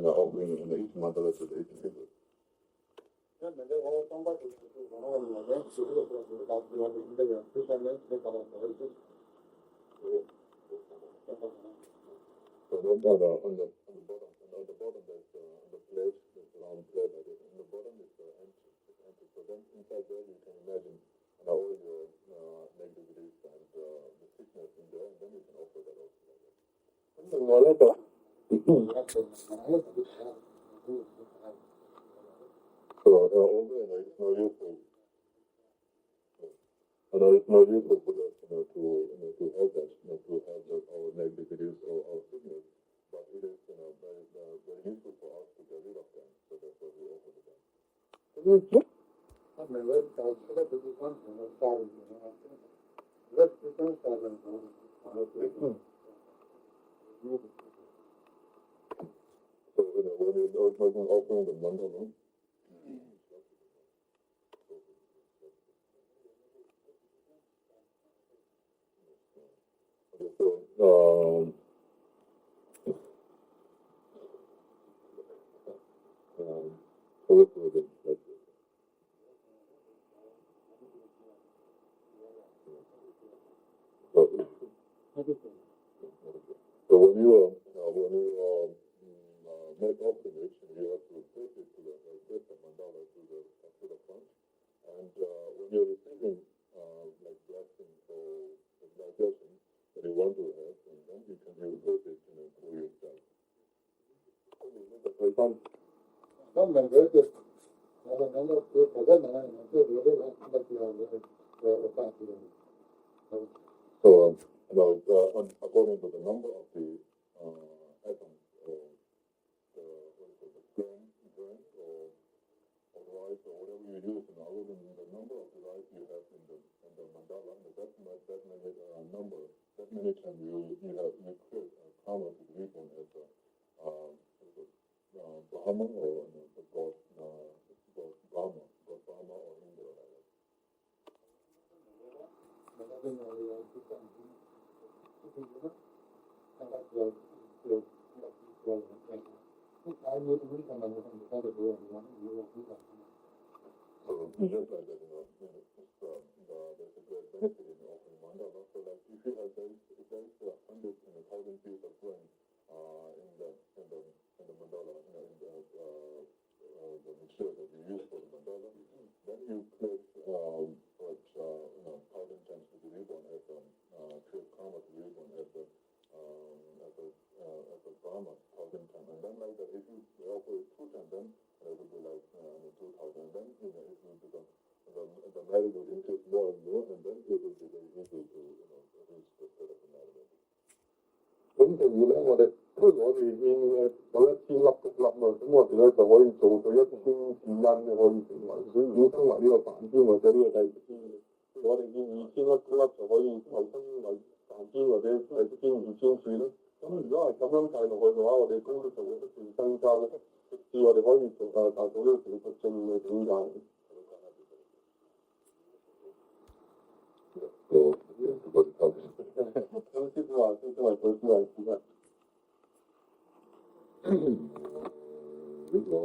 offering each mandala to the 18 people. So on the bottom, there's the plate, there's a round plate like this. On the bottom is empty. It's empty. So then inside there you can imagine all your negativities and the sickness in there, and then you can offer that also like that. So although it's not useful. It's not useful for us, to have that, to have our negativities or our sickness, but it is, very useful for us to get rid of them. So that's what we offer to them. So when you're offering the mandala, So when you make offerings, you have to place it to the mandala to the front, and when you're receiving like blessings or blessing that you want to have, and then you can reverse it for yourself. So according to the number of the atoms or the grain or rice or whatever you use, other than the number of the rice you have in the mandala, that many number, that many times you create a karma to the reborn as a Brahma or God Brahma or Indra like that. So just like that, there's a great benefit in offering mandala. So like if you have there is 100,000 pieces of grain in the mandala, the material that you use for the mandala, then you place 1,000 times to be reborn as a pure karma to be reborn as a Brahma 1,000 times, and then like that if you offer it 2 times, then it will be like 2,000, and then it will become the matter will increase more and more, and then it will be very easy to reach the state of enlightenment. Cũng thì như vậy là cứ mỗi vì mỗi chi lập mà cũng một thì nó可以做到一千2蚊可以成為，所以如果生為呢個梵天或者呢個弟子，我哋見2000粒就可以投生為梵天或者弟子見2000次啦。咁如果係咁樣計落去嘅話，我哋功德就會不斷增加咧，直至我哋可以做達到呢個成佛證嘅境界。咁師父話師父係佢師係師乜？呢個